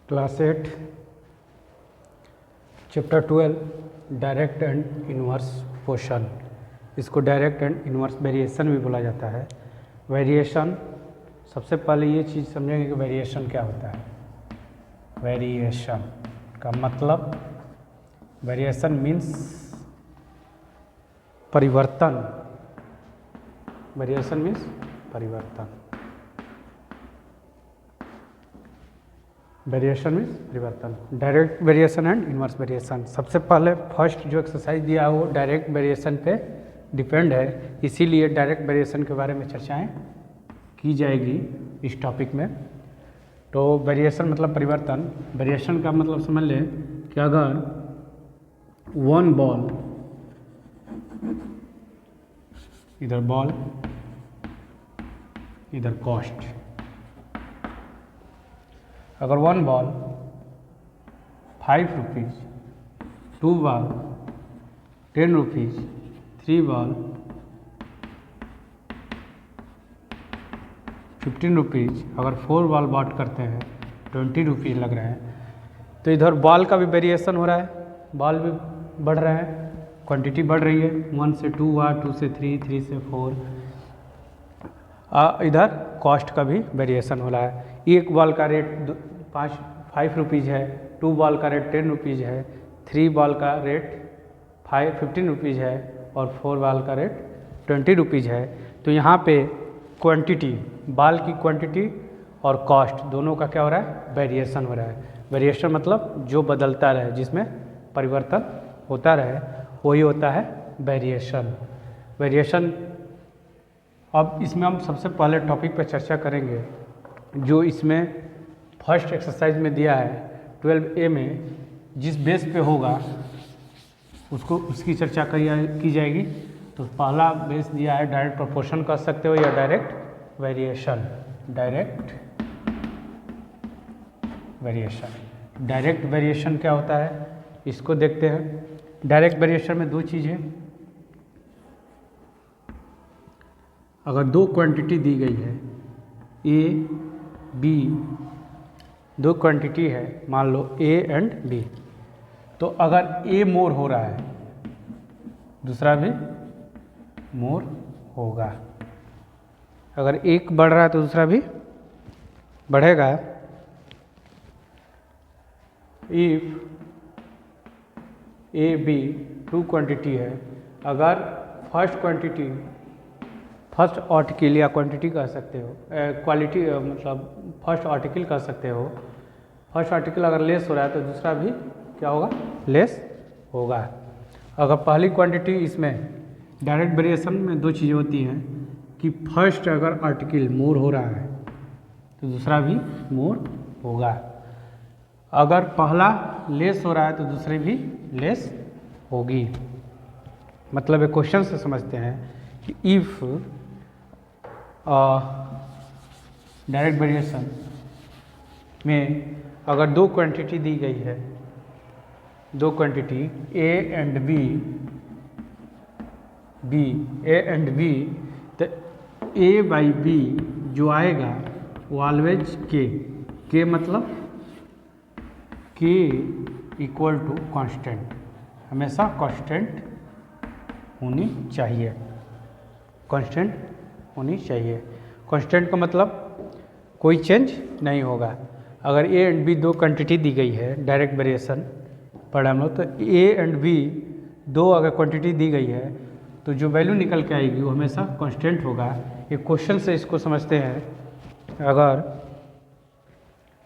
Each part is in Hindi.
Class 8 chapter 12 direct and inverse portion. इसको डायरेक्ट एंड इन्वर्स वेरिएशन भी बोला जाता है। वेरिएशन, सबसे पहले ये चीज़ समझेंगे कि वेरिएशन क्या होता है। वेरिएशन का मतलब, वेरिएशन मीन्स परिवर्तन। वेरिएशन मीन्स परिवर्तन। वेरिएशन मीन्स परिवर्तन। Direct variation and inverse variation. सबसे पहले फर्स्ट जो एक्सरसाइज दिया है वो डायरेक्ट वेरिएशन पे डिपेंड है, इसीलिए डायरेक्ट वेरिएशन के बारे में चर्चाएं की जाएगी इस टॉपिक में। तो वेरिएशन मतलब परिवर्तन। वेरिएशन का मतलब समझ लें कि अगर वन बॉल, इधर बॉल इधर कॉस्ट, अगर one ball 5 rupees, 2 ball 10 rupees, 3 ball 15 rupees, अगर 4 बॉल बॉट करते हैं 20 रुपीज़ लग रहे हैं, तो इधर बॉल का भी वेरिएशन हो रहा है, बॉल भी बढ़ रहा है, क्वांटिटी बढ़ रही है। 1 से 2 हुआ, 2 से 3, 3 से 4। इधर कॉस्ट का भी वेरिएशन हो रहा है। एक बॉल का रेट 5 रुपीज़ है, 2 बॉल का रेट 10 रुपीज़ है, 3 बॉल का रेट 15 रुपीज़ है और 4 बॉल का रेट 20 रुपीज़ है। तो यहाँ पे क्वांटिटी, बॉल की क्वांटिटी और कॉस्ट दोनों का क्या हो रहा है, वेरिएशन हो रहा है। वेरिएशन मतलब जो बदलता रहे, जिसमें परिवर्तन होता रहे, वही होता है वेरिएशन। वेरिएशन, अब इसमें हम सबसे पहले टॉपिक पर चर्चा करेंगे जो इसमें फर्स्ट एक्सरसाइज में दिया है 12A में, जिस बेस पे होगा उसकी चर्चा की जाएगी। तो पहला बेस दिया है डायरेक्ट प्रोपोर्शन कह सकते हो या direct variation. Direct variation. Direct variation क्या होता है इसको देखते हैं। डायरेक्ट वेरिएशन में दो चीज़ें, अगर दो क्वांटिटी दी गई है A B, दो क्वांटिटी है, मान लो A एंड B, तो अगर A मोर हो रहा है दूसरा भी मोर होगा। अगर एक बढ़ रहा है तो दूसरा भी बढ़ेगा। If A B two quantity है, अगर फर्स्ट आर्टिकल या क्वांटिटी कह सकते हो, क्वालिटी मतलब फर्स्ट आर्टिकल कह सकते हो, फर्स्ट आर्टिकल अगर लेस हो रहा है तो दूसरा भी क्या होगा, लेस होगा। अगर पहली क्वांटिटी, इसमें डायरेक्ट वेरिएशन में दो चीज़ें होती हैं कि फर्स्ट अगर आर्टिकल मोर हो रहा है तो दूसरा भी मोर होगा। अगर पहला लेस हो रहा है तो दूसरी भी लेस होगी। मतलब एक क्वेश्चन से समझते हैं कि इफ डायरेक्ट वेरिएशन में अगर दो क्वांटिटी दी गई है, दो quantity A and B, A and B, तो A बाई B जो आएगा वो ऑलवेज K मतलब K इक्वल टू कांस्टेंट, हमेशा कांस्टेंट होनी चाहिए। कांस्टेंट होनी चाहिए। कांस्टेंट का मतलब कोई चेंज नहीं होगा। अगर A एंड B दो क्वांटिटी दी गई है डायरेक्ट वेरिएशन पढ़ा हम लोग, तो A एंड B दो अगर क्वांटिटी दी गई है तो जो वैल्यू निकल के आएगी वो हमेशा कांस्टेंट होगा। एक क्वेश्चन से इसको समझते हैं। अगर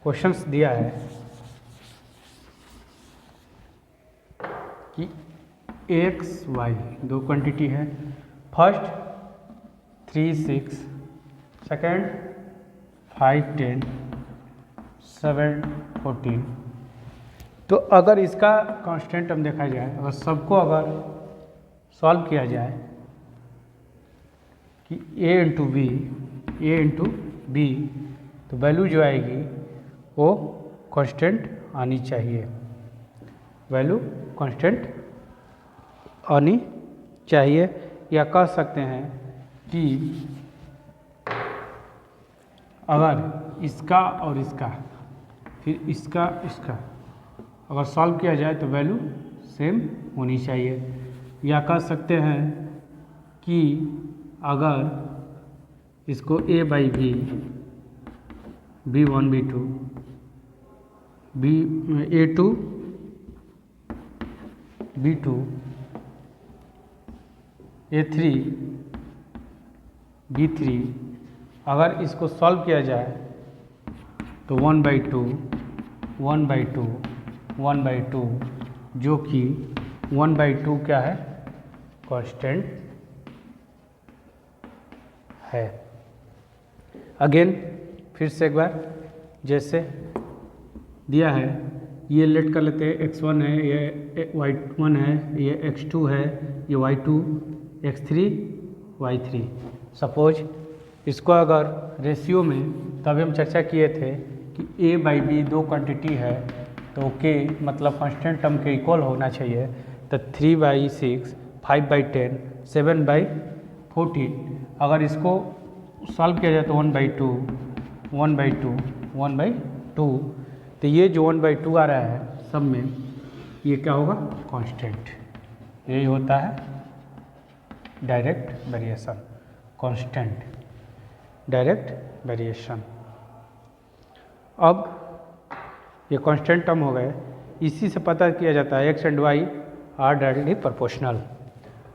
क्वेश्चंस दिया है कि X Y दो क्वांटिटी है, फर्स्ट 3 6, सेकेंड 5 10, 7 14, तो अगर इसका कांस्टेंट हम देखा जाए, अगर सबको अगर सॉल्व किया जाए कि A इंटू B, तो वैल्यू जो आएगी वो कांस्टेंट आनी चाहिए। वैल्यू कांस्टेंट आनी चाहिए, या कह सकते हैं कि अगर इसका और इसका फिर इसका अगर सॉल्व किया जाए तो वैल्यू सेम होनी चाहिए। या कह सकते हैं कि अगर इसको a by B, B1 B2, A2 B2 A3 B3 अगर इसको सॉल्व किया जाए तो 1/2 1/2 1/2, जो कि 1/2 क्या है, कांस्टेंट है। अगेन फिर से एक बार जैसे दिया है, ये लेट कर लेते हैं, x1 है, ये y1 है, ये x2 है, ये y2, x3 y3। सपोज इसको अगर रेशियो में, तभी हम चर्चा किए थे कि a बाई बी दो क्वांटिटी है तो k मतलब कांस्टेंट टर्म के इक्वल होना चाहिए। तो 3/6, 5/10, 7/14, अगर इसको सॉल्व किया जाए तो 1/2 1/2 1/2, तो ये जो 1/2 आ रहा है सब में, ये क्या होगा, कांस्टेंट। यही होता है direct variation, constant direct variation. अब ये कांस्टेंट टर्म हो गए, इसी से पता किया जाता है x and y are directly proportional.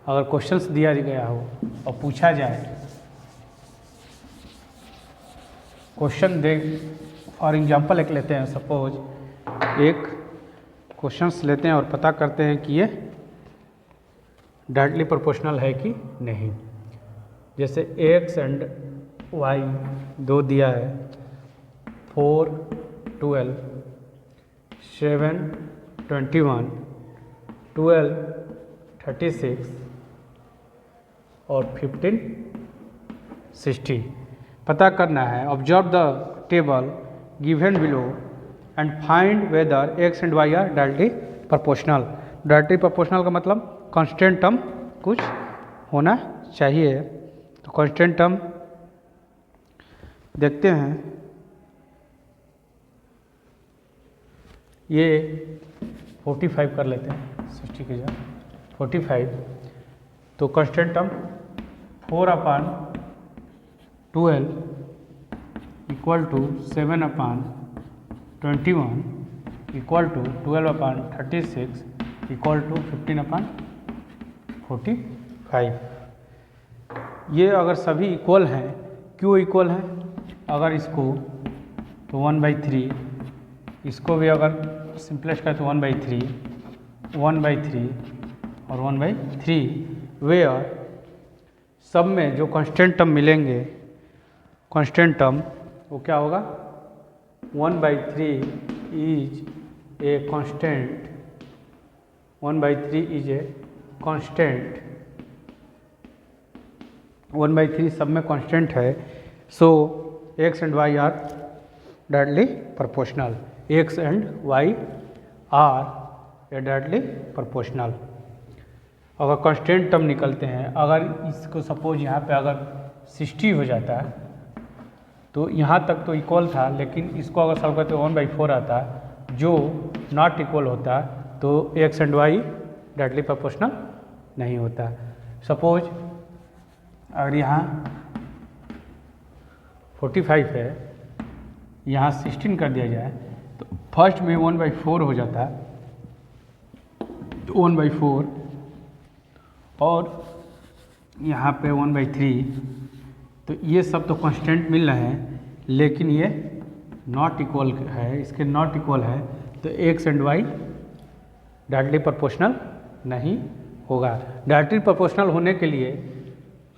अगर क्वेश्चंस दिया गया हो और पूछा जाए, क्वेश्चन दे और एग्जांपल एक लेते हैं, सपोज एक क्वेश्चंस लेते हैं और पता करते हैं कि ये डायरेक्टली प्रोपोर्शनल है कि नहीं। जैसे x एंड y दो दिया है, 4 12 7 21 12 36 और 15 60। पता करना है, observe the table given below and find whether x and y are directly proportional. Directly proportional का मतलब कांस्टेंट टर्म कुछ होना चाहिए। तो कांस्टेंट टर्म देखते हैं, ये 45 कर लेते हैं, 60 के जगह 45। तो constant term 4/12 equal to 7/21 equal to 12/36 equal to 15/45। ये अगर सभी इक्वल हैं, क्यों इक्वल हैं, अगर इसको तो 1/3, इसको भी अगर सिंपलेस्ट करें तो 1/3 1/3 और 1/3, वेयर सब में जो कांस्टेंट टर्म मिलेंगे, कांस्टेंट टर्म वो क्या होगा, 1/3 is a constant, 1/3 is a constant, 1/3 सब में कांस्टेंट है। So x and y are directly proportional, x and y are directly proportional. अगर कांस्टेंट टर्म निकलते हैं, अगर इसको सपोज यहाँ पे अगर 60 हो जाता है तो यहाँ तक तो इक्वल था, लेकिन इसको अगर सॉल्व करते 1/4 आता है जो नॉट इक्वल होता है, तो x and y directly proportional नहीं होता। सपोज अगर यहाँ 45 है, यहाँ 16 कर दिया जाए तो फर्स्ट में 1/4 हो जाता है, 1/4, और यहाँ पे 1/3। तो ये सब तो कांस्टेंट मिल रहे हैं, लेकिन ये नॉट इक्वल है, इसके नॉट इक्वल है, तो x and y directly proportional नहीं होगा। डायरेक्टली प्रोपोर्शनल होने के लिए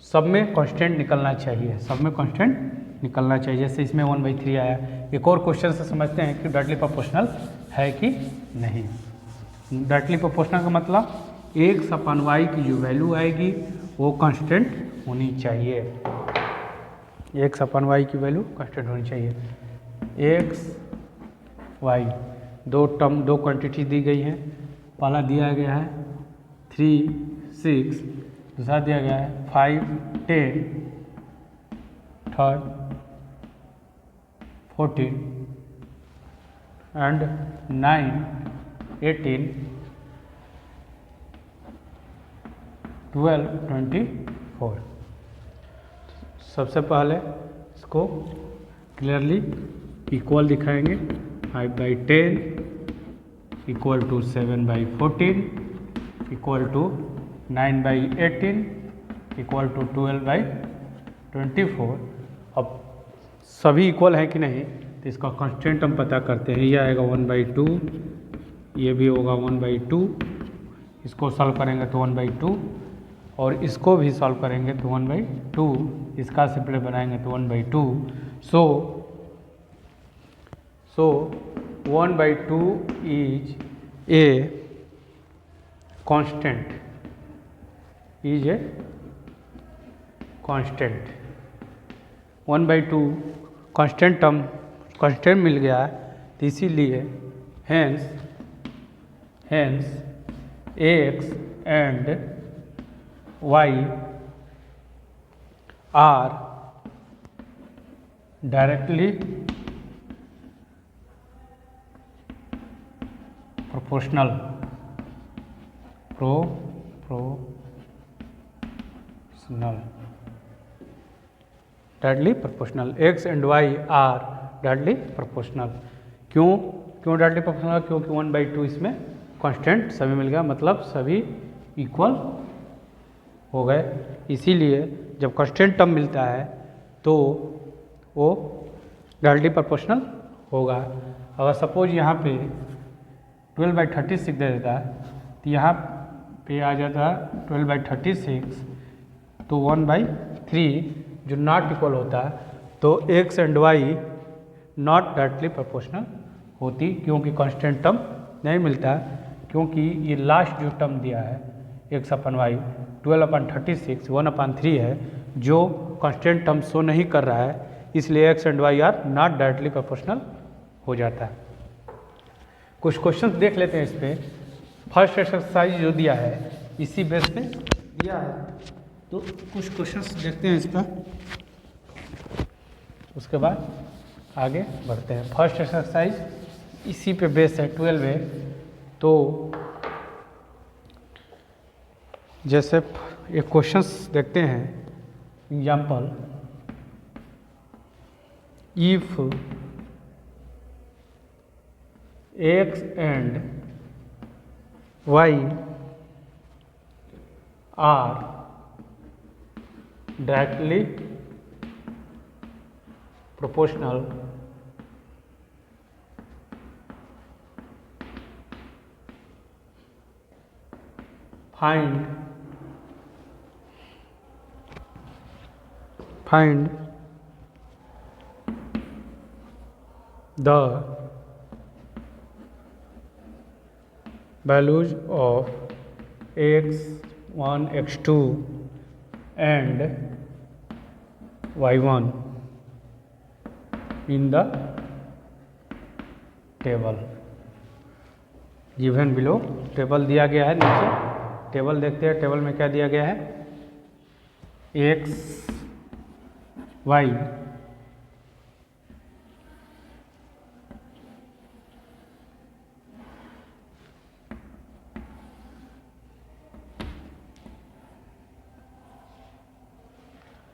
सब में कांस्टेंट निकलना चाहिए, सब में कांस्टेंट निकलना चाहिए। जैसे इसमें 1/3 आया। एक और क्वेश्चन से समझते हैं कि डायरेक्टली प्रोपोर्शनल है कि नहीं। डायरेक्टली प्रोपोर्शनल का मतलब x/y की जो वैल्यू आएगी वो कांस्टेंट होनी चाहिए, x/y की वैल्यू कांस्टेंट होनी चाहिए। x y दो टर्म, दो क्वांटिटी दी गई हैं। पहला दिया गया है 3 6, दूसरा दिया गया है 5 10, थर्ड 14 एंड 9, 18, 12, 24। सबसे पहले इसको क्लियरली इक्वल दिखाएंगे। 5/10 equal to 7/14 equal to 9/18 equal to 12/24। अब सभी इक्वल है कि नहीं तो इसका कांस्टेंट हम पता करते हैं। ये आएगा 1/2, ये भी होगा 1/2। इसको सॉल्व करेंगे तो 1/2 और इसको भी सॉल्व करेंगे तो 1/2। इसका सिंपल बनाएंगे तो 1/2। So 1/2 is a constant, is a constant. 1/2 constant term, constant मिल गया है तो इसीलिए hence x and y are directly proportional, directly proportional. x and y are directly proportional. क्यों डायरेक्टली प्रोपोर्शनल? क्योंकि 1/2 इसमें कांस्टेंट सभी मिल गया, मतलब सभी इक्वल हो गए। इसीलिए जब कांस्टेंट टर्म मिलता है तो वो डायरेक्टली प्रोपोर्शनल होगा। अगर सपोज यहाँ पे 12/36 दे देता तो यहाँ पे आ जाता 12/36 तो 1/3 जो नॉट इक्वल होता तो x and y not directly proportional होती, क्योंकि कांस्टेंट टर्म नहीं मिलता। क्योंकि ये लास्ट जो टर्म दिया है x/y 12/36 1/3 है, जो कांस्टेंट टर्म शो नहीं कर रहा है, इसलिए x and y are not directly proportional हो जाता है। कुछ क्वेश्चंस देख लेते हैं इस पे। फर्स्ट एक्सरसाइज जो दिया है इसी बेस पे दिया है, तो कुछ क्वेश्चंस देखते हैं इस पर, उसके बाद आगे बढ़ते हैं। फर्स्ट एक्सरसाइज इसी पे बेस है, 12 है। तो जैसे एक क्वेश्चंस देखते हैं। Example, if x and y are directly proportional, find the values of x1, x2 and y1 in the table given below। Table दिया गया है नीचे, टेबल देखते हैं। टेबल में क्या दिया गया है? x, y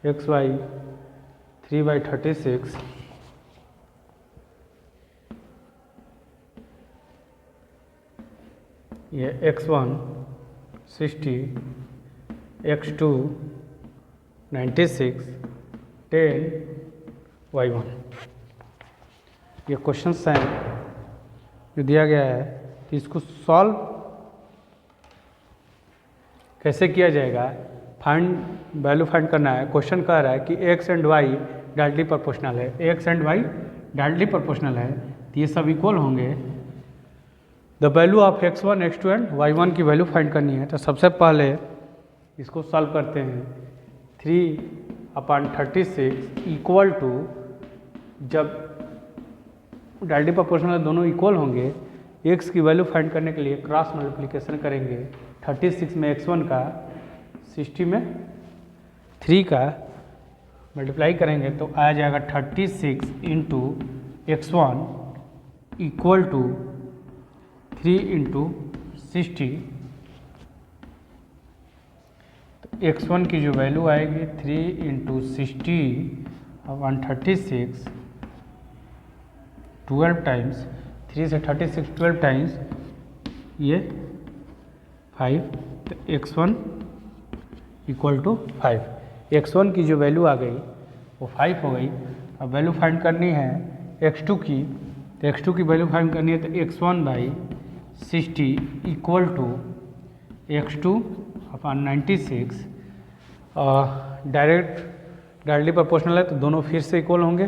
xy 3/36 ये x1 60, x2 96, 10 y1। ये क्वेश्चंस हैं जो दिया गया है, तो इसको सॉल्व कैसे किया जाएगा? फाइंड वैल्यू फाइंड करना है। क्वेश्चन कह रहा है कि x and y directly proportional है, x and y directly proportional है, तो ये सब इक्वल होंगे। The value of x1, x2 and y1 की वैल्यू फाइंड करनी है। तो सबसे पहले इसको सॉल्व करते हैं। 3/36 इक्वल टू, जब डायरेक्टली प्रोपोर्शनल दोनों इक्वल होंगे, x की वैल्यू फाइंड करने के लिए क्रॉस मल्टीप्लिकेशन करेंगे। 36 में x1 का, 60 में 3 का मल्टीप्लाई करेंगे तो आ जाएगा 36 into x1 equal to 3 into 60, तो x1 की जो वैल्यू आएगी 3 इंटू 60 136, 12 टाइम्स, 3 से 36 12 टाइम्स, ये 5, तो x1 इक्वल टू 5। x1 की जो वैल्यू आ गई वो 5 हो गई। अब वैल्यू फाइंड करनी है x2 की, तो x2 की वैल्यू फाइंड करनी है तो x1 by 60 equal to x2 upon 96। Directly proportional है तो दोनों फिर से इक्वल होंगे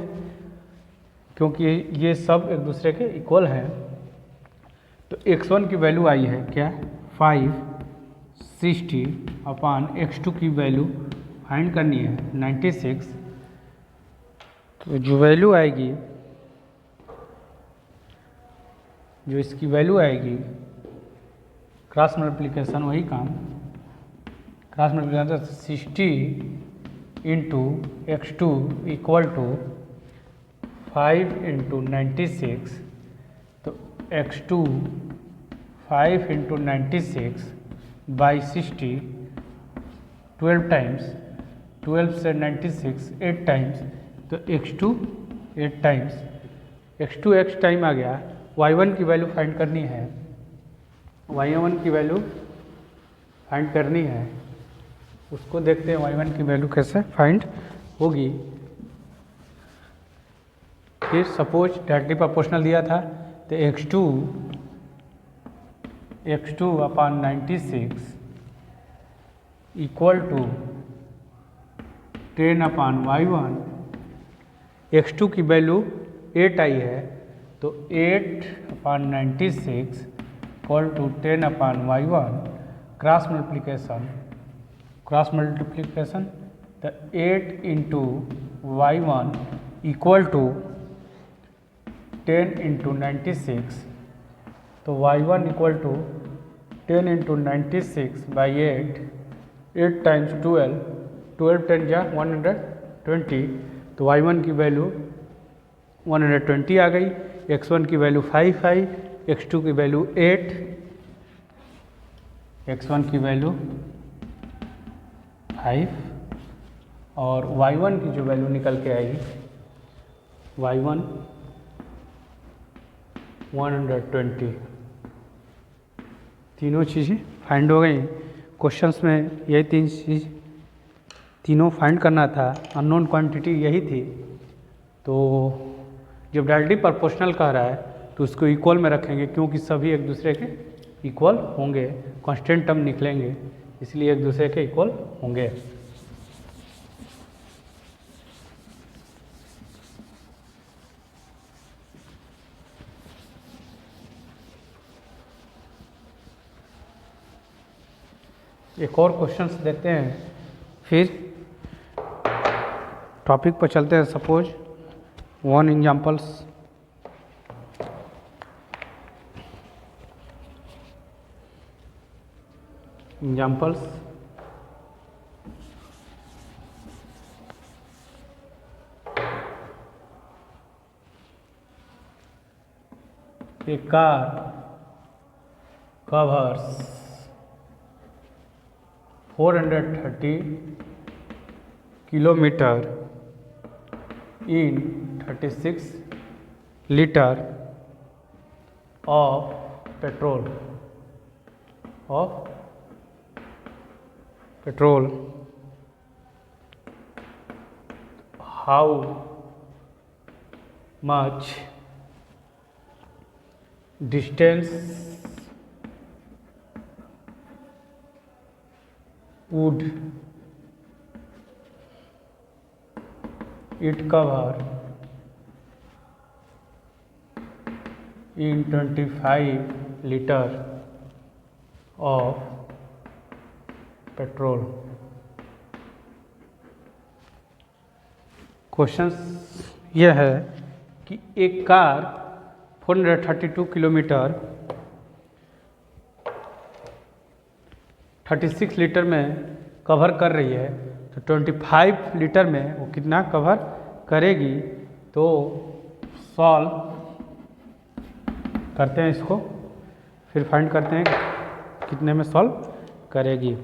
क्योंकि ये सब एक दूसरे के इक्वल हैं। तो x1 की वैल्यू आई है क्या 560 अपॉन x2 की वैल्यू फाइंड करनी है 96। तो जो वैल्यू आएगी, जो इसकी वैल्यू आएगी, क्रॉस मल्टीप्लिकेशन वही काम, cross multiplication 60 into x2 equal to 5 into 96, तो x2 5 इंटू 96 बाई 60, 12 टाइम्स, 12 से 96 8 टाइम्स, तो x2 8 times, x2 x time आ गया। y1 की वैल्यू फाइंड करनी है, y1 की वैल्यू फाइंड करनी है, उसको देखते हैं y1 की वैल्यू कैसे फाइंड होगी। फिर सपोज डायरेक्टली प्रोपोर्शनल दिया था तो x2 upon 96 equal to 10 upon y1। x2 की वैल्यू 8 आई है तो 8 upon 96 equal to 10 upon y1। Cross multiplication तो 8 into y1 equal to 10 into 96, तो y1 equal to 10 into 96 by 8 times 12, 12 10 जा 120, तो y1 की वैल्यू 120 आ गई। x1 की वैल्यू 5 आई, x2 की वैल्यू 8, x1 की वैल्यू 5 और y1 की जो वैल्यू निकल के आएगी y1 120। तीनों चीज़ें फाइंड हो गई। क्वेश्चंस में यही तीन चीज़ तीनों फाइंड करना था, अननोन क्वांटिटी यही थी। तो जब डायरेक्टली प्रोपोर्शनल कह रहा है तो उसको इक्वल में रखेंगे क्योंकि सभी एक दूसरे के इक्वल होंगे, कांस्टेंट टर्म निकलेंगे इसलिए एक दूसरे के इक्वल होंगे। एक और क्वेश्चंस देखते हैं फिर टॉपिक पर चलते हैं। Suppose 1 examples, a car covers 430 kilometer in 36 liter of petrol. How much distance would it cover in 25 liter of petrol. Question यह है कि एक कार 432 किलोमीटर 36 लीटर में कवर कर रही है, तो 25 लीटर में वो कितना कवर करेगी। तो सॉल्व करते हैं इसको, फिर फाइंड करते हैं कितने में सॉल्व करेगी।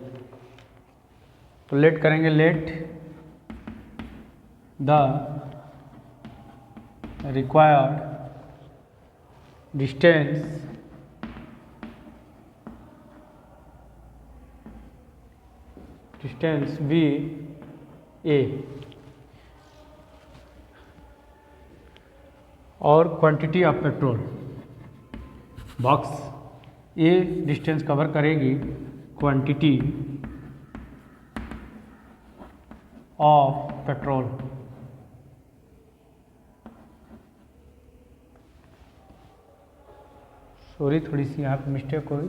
तो लेट करेंगे, let the required distance be A और quantity of petrol. Box A distance cover करेगी, क्वांटिटी ऑफ पेट्रोल सॉरी थोड़ी सी यहाँ पे मिस्टेक हो गई,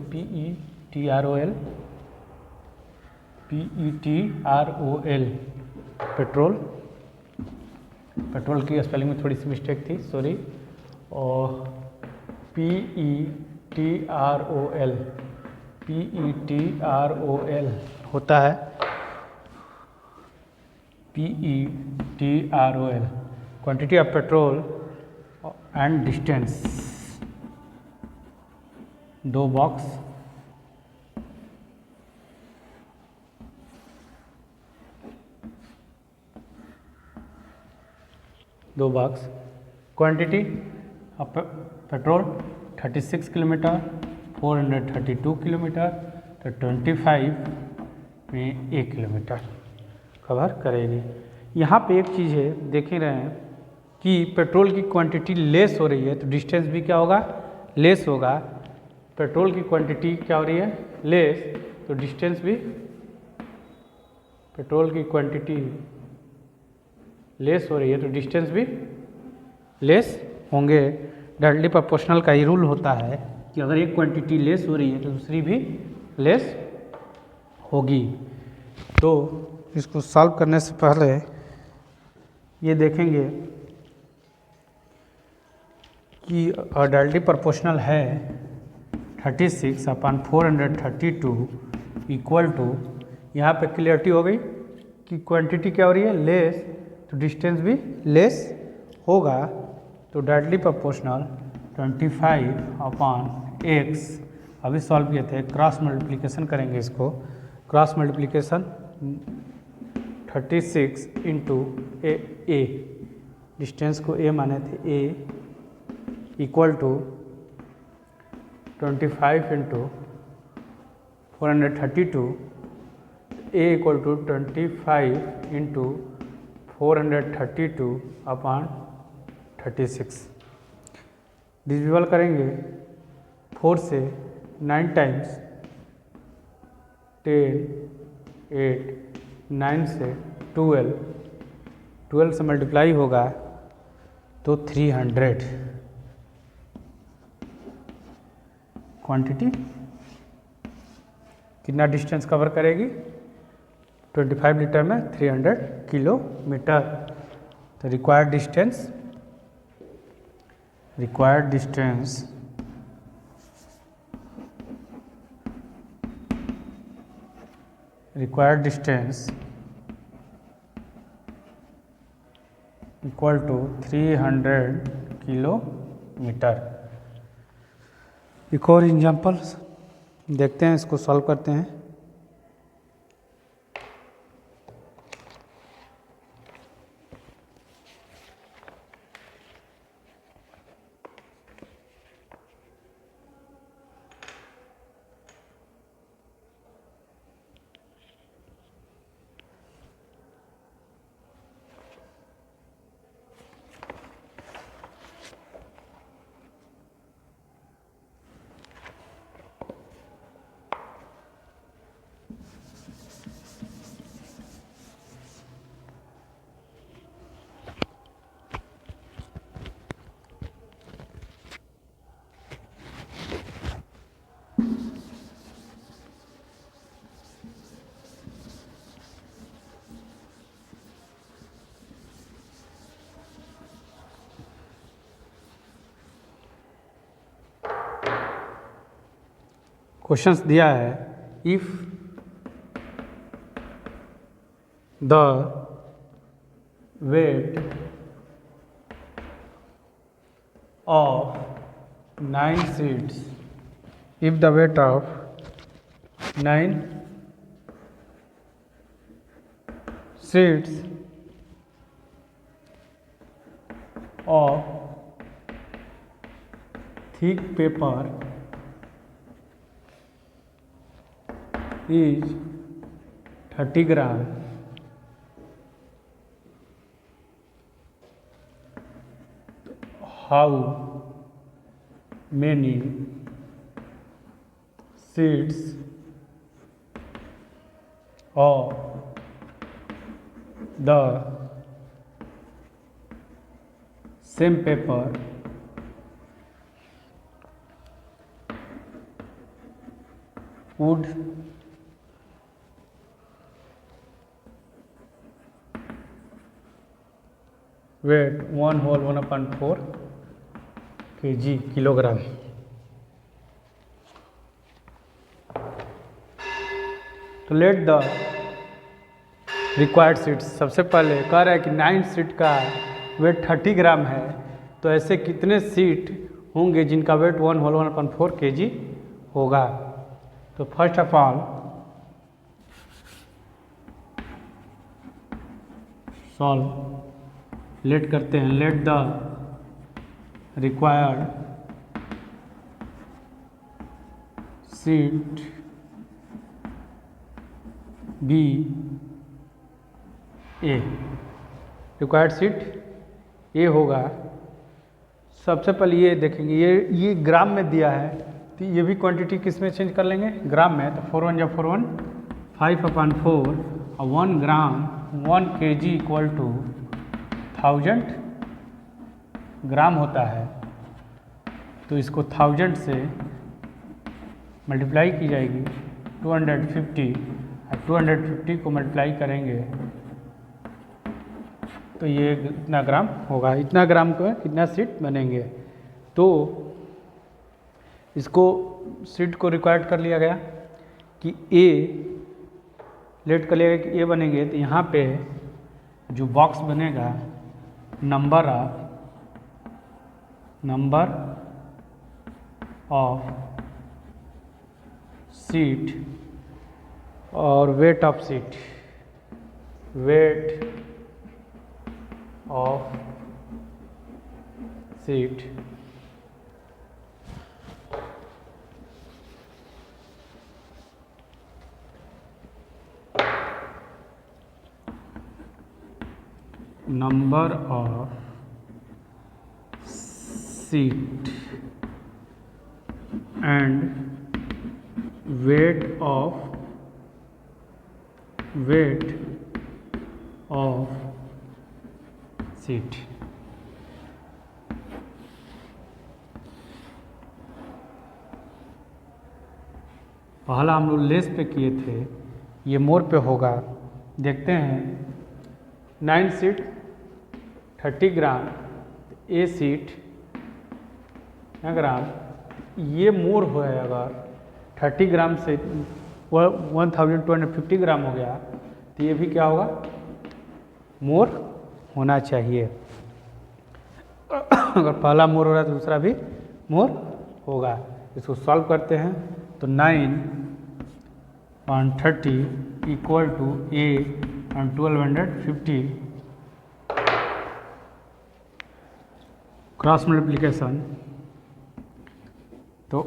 PETROL पेट्रोल, पेट्रोल की स्पेलिंग में थोड़ी सी मिस्टेक थी, सॉरी। और PETROL होता है, PETROL quantity of petrol and distance. दो box quantity of petrol 36 kilometre, 432 kilometre, तो 25 में 1 किलोमीटर कवर करेगी। यहाँ पे एक चीज़ है, देख ही रहे हैं कि पेट्रोल की क्वांटिटी लेस हो रही है तो डिस्टेंस भी क्या होगा, लेस होगा। पेट्रोल की क्वांटिटी क्या हो रही है, लेस, तो डिस्टेंस भी, पेट्रोल की क्वांटिटी लेस हो रही है तो डिस्टेंस भी लेस होंगे। डायरेक्टली प्रोपोर्शनल का ही रूल होता है कि अगर एक क्वांटिटी लेस हो रही है तो दूसरी भी लेस होगी। तो इसको सॉल्व करने से पहले ये देखेंगे कि डायरेक्टली प्रोपोर्शनल है 36/432 इक्वल टू, यहाँ पे क्लियरिटी हो गई कि क्वांटिटी क्या हो रही है, लेस, तो डिस्टेंस भी लेस होगा। तो डायरेक्टली प्रोपोर्शनल 25/x, अभी सॉल्व किए थे, क्रॉस मल्टीप्लिकेशन करेंगे इसको, cross multiplication 36 into A, distance को ए माने थे, A equal to 25 into 432, A equal to 25 into 432/36। Divisible करेंगे 4 से 9 टाइम्स, 10, 8, 9 से 12 से मल्टीप्लाई होगा तो 300। क्वांटिटी कितना डिस्टेंस कवर करेगी, 25 लीटर में 300 किलोमीटर। तो required distance equal to 300 kilometre. एक और एग्जाम्पल देखते हैं, इसको सॉल्व करते हैं। क्वेश्चंस दिया है, if the weight of 9 seats. If the weight of 9 seats of thick paper is 30 gram, how many sheets of the same paper would weight 1/4 kg kilogram. तो लेट द रिक्वायर्ड सीट्स, सबसे पहले कह रहा है कि 9 सीट का वेट 30 ग्राम है, तो ऐसे कितने सीट होंगे जिनका वेट 1/4 kg होगा। तो first of all solve, let करते हैं। Let the required seat be A, required seat A होगा। सबसे पहले ये देखेंगे, ये ग्राम में दिया है, तो ये भी क्वांटिटी किस में चेंज कर लेंगे, ग्राम में। तो 4 × 1 = 4 1 5/4 और 1 ग्राम 1 kg इक्वल टू 1000 ग्राम होता है। तो इसको 1000 से मल्टीप्लाई की जाएगी 250, और 250 को मल्टीप्लाई करेंगे तो ये इतना ग्राम होगा। इतना ग्राम को कितना सीट बनेंगे। तो इसको सीट को रिक्वायर्ड कर लिया गया कि ए, लेट कर लिया गया कि ए बनेंगे। तो यहाँ पे जो बॉक्स बनेगा, नंबर ऑफ सीट और weight of seat, weight of seat number of seat and weight of seat। पहला हम लोग लेस पे किए थे, ये मोर पे होगा। देखते हैं 9 सीट 30 ग्राम, ए सीट ग्राम, ये मोर हो है। अगर 30 ग्राम से 1250 ग्राम हो गया, तो ये भी क्या होगा, मोर होना चाहिए। अगर पहला मोर हो रहा है तो दूसरा भी मोर होगा। इसको सॉल्व करते हैं तो 9/30 इक्वल टू ए और 1250, क्रॉस मल्टीप्लिकेशन। तो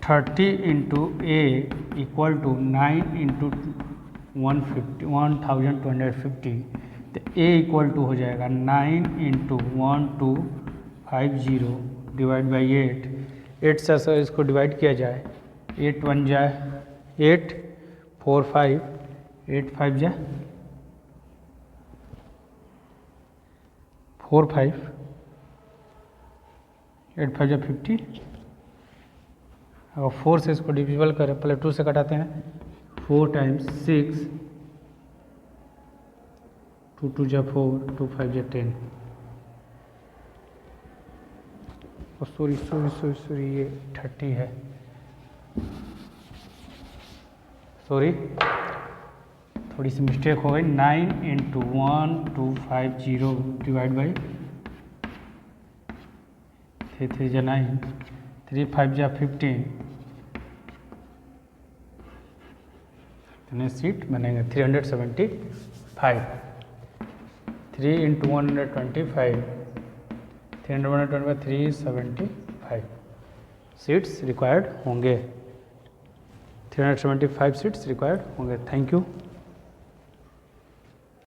30 × ए इक्वल टू 9 × 1250, तो ए इक्वल टू हो जाएगा 9 × 1250 डिवाइड बाई 8। 8 से इसको डिवाइड किया जाए, 8 1 जाए 8, 4 5, 8 5 जाए 4 5, 8 5 जाए 50। अगर 4 से इसको डिविजिबल करें, पहले 2 से कटाते हैं, 4 × 6, 2 2 जा 4, 2 5 जा 10। और सॉरी ये 30 है, सॉरी थोड़ी सी मिस्टेक हो गई। 9 × 1250 डिवाइड बाई 3 3 जा 9, 3 5 जा 15, कितने सीट बनेंगे? 375। 3 × 125, 325 सीट्स रिक्वायर्ड होंगे, 375 सीट्स रिक्वायर्ड होंगे। Thank you.